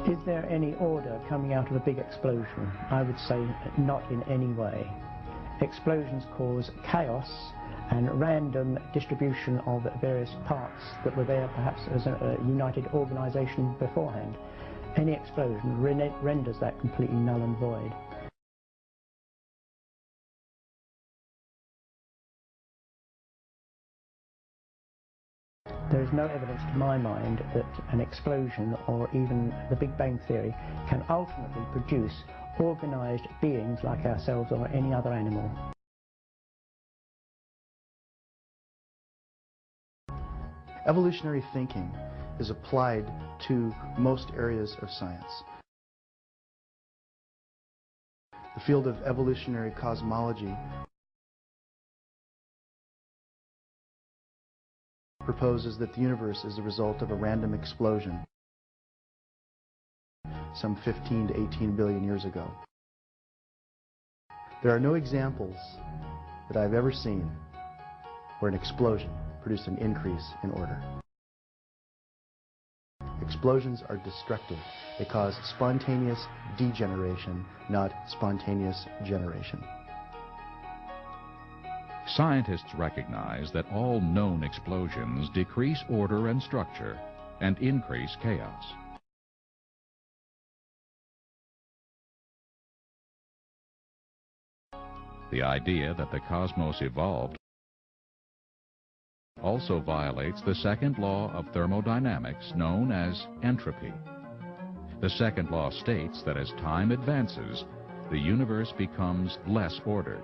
Is there any order coming out of a big explosion? I would say not in any way. Explosions cause chaos and random distribution of various parts that were there perhaps as a united organization beforehand. Any explosion renders that completely null and void. There is no evidence to my mind that an explosion or even the Big Bang Theory can ultimately produce organized beings like ourselves or any other animal. Evolutionary thinking is applied to most areas of science. The field of evolutionary cosmology proposes that the universe is the result of a random explosion some 15 to 18 billion years ago. There are no examples that I've ever seen where an explosion produced an increase in order. Explosions are destructive. They cause spontaneous degeneration, not spontaneous generation. Scientists recognize that all known explosions decrease order and structure and increase chaos. The idea that the cosmos evolved also violates the second law of thermodynamics known as entropy. The second law states that as time advances, the universe becomes less ordered.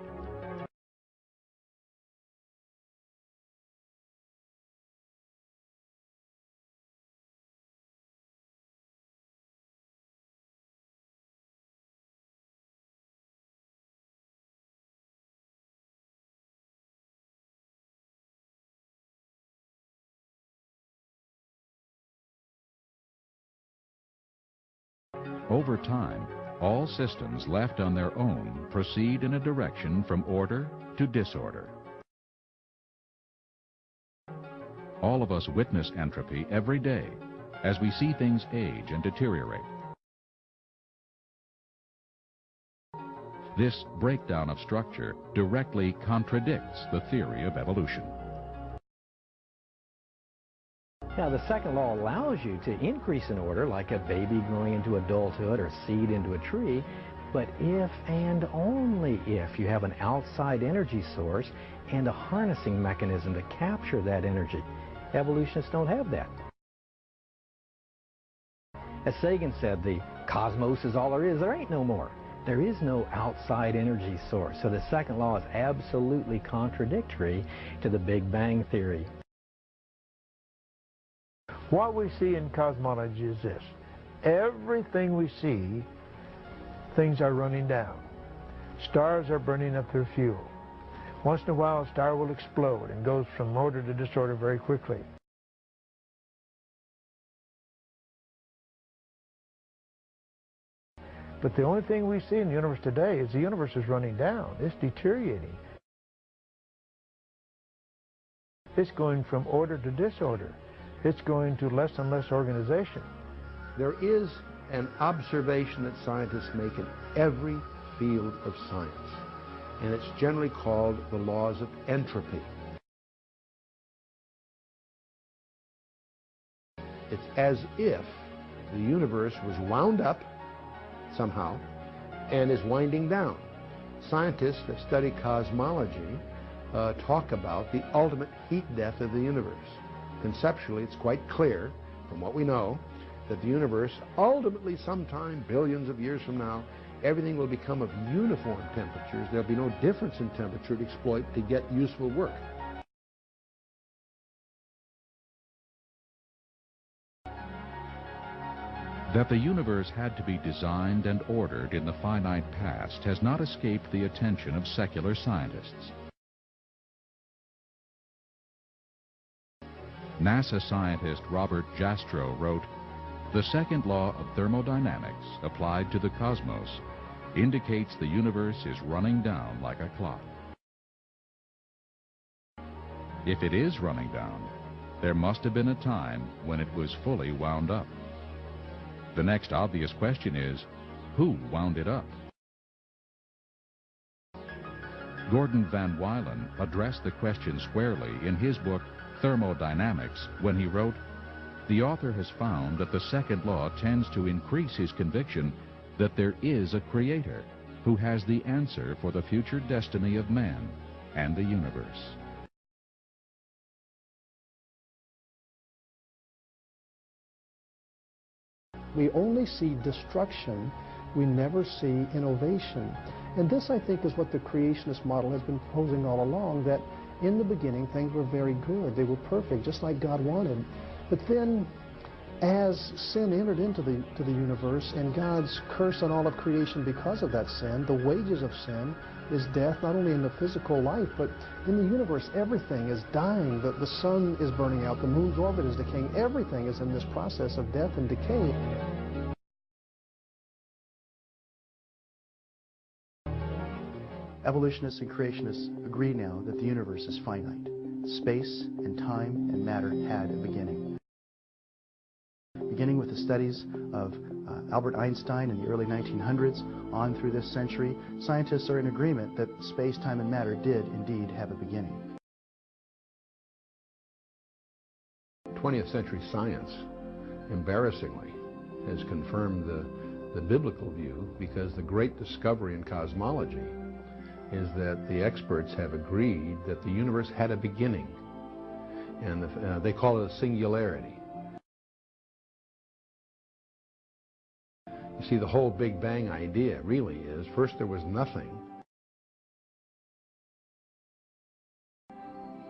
Over time, all systems left on their own proceed in a direction from order to disorder. All of us witness entropy every day as we see things age and deteriorate. This breakdown of structure directly contradicts the theory of evolution. Now, the second law allows you to increase in order, like a baby growing into adulthood or seed into a tree, but if and only if you have an outside energy source and a harnessing mechanism to capture that energy. Evolutionists don't have that. As Sagan said, the cosmos is all there is. There ain't no more. There is no outside energy source. So the second law is absolutely contradictory to the Big Bang Theory. What we see in cosmology is this. Everything we see, things are running down. Stars are burning up their fuel. Once in a while, a star will explode and goes from order to disorder very quickly. But the only thing we see in the universe today is the universe is running down. It's deteriorating. It's going from order to disorder. It's going to less and less organization. There is an observation that scientists make in every field of science, and it's generally called the laws of entropy. It's as if the universe was wound up somehow and is winding down. Scientists that study cosmology talk about the ultimate heat death of the universe. Conceptually, it's quite clear from what we know that the universe, ultimately sometime billions of years from now, everything will become of uniform temperatures. There'll be no difference in temperature to exploit to get useful work. That the universe had to be designed and ordered in the finite past has not escaped the attention of secular scientists. NASA scientist Robert Jastrow wrote, "The second law of thermodynamics applied to the cosmos indicates the universe is running down like a clock. If it is running down, there must have been a time when it was fully wound up. The next obvious question is, who wound it up? Gordon Van Wylen addressed the question squarely in his book Thermodynamics when he wrote, "The author has found that the second law tends to increase his conviction that there is a creator who has the answer for the future destiny of man and the universe." We only see destruction. We never see innovation. And this, I think, is what the creationist model has been proposing all along, that in the beginning things were very good. They were perfect, just like God wanted. But then, as sin entered into the universe and God's curse on all of creation because of that sin, the wages of sin is death, not only in the physical life, but in the universe. Everything is dying. The sun is burning out. The moon's orbit is decaying. Everything is in this process of death and decay. Evolutionists and creationists agree now that the universe is finite. Space and time and matter had a beginning. Beginning with the studies of Albert Einstein in the early 1900s on through this century, scientists are in agreement that space, time, and matter did indeed have a beginning. 20th century science, embarrassingly, has confirmed the biblical view, because the great discovery in cosmology is that the experts have agreed that the universe had a beginning, and they call it a singularity. You see, the whole Big Bang idea really is, first there was nothing,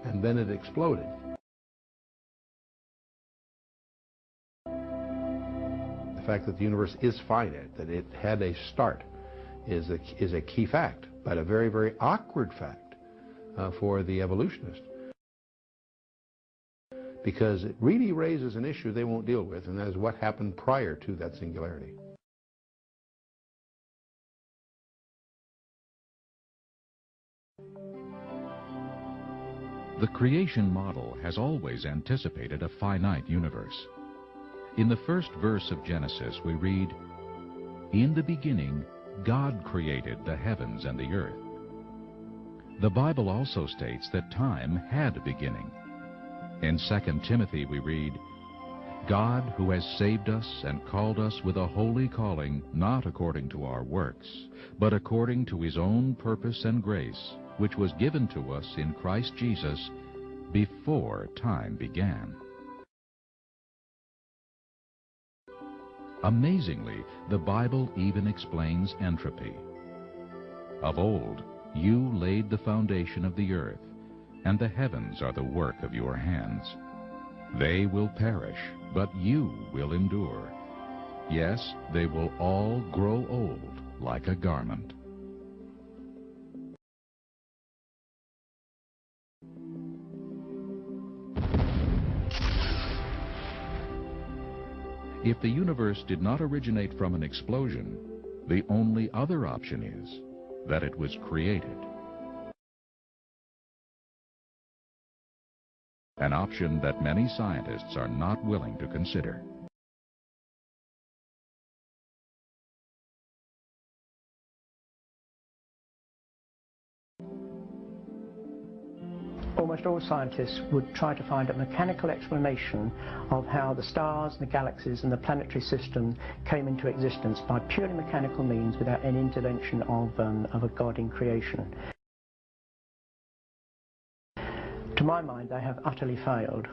and then it exploded. The fact that the universe is finite, that it had a start, is a key fact, but a very, very awkward fact for the evolutionist, because it really raises an issue they won't deal with, and that is what happened prior to that singularity. The creation model has always anticipated a finite universe. In the first verse of Genesis, we read, "In the beginning, God created the heavens and the earth." The Bible also states that time had a beginning. In 2 Timothy, we read, "God, who has saved us and called us with a holy calling, not according to our works, but according to his own purpose and grace, which was given to us in Christ Jesus before time began." Amazingly, the Bible even explains entropy. "Of old, you laid the foundation of the earth, and the heavens are the work of your hands. They will perish, but you will endure. Yes, they will all grow old like a garment." If the universe did not originate from an explosion, the only other option is that it was created. An option that many scientists are not willing to consider. Almost all scientists would try to find a mechanical explanation of how the stars, the galaxies, and the planetary system came into existence by purely mechanical means without any intervention of a God in creation. To my mind, they have utterly failed.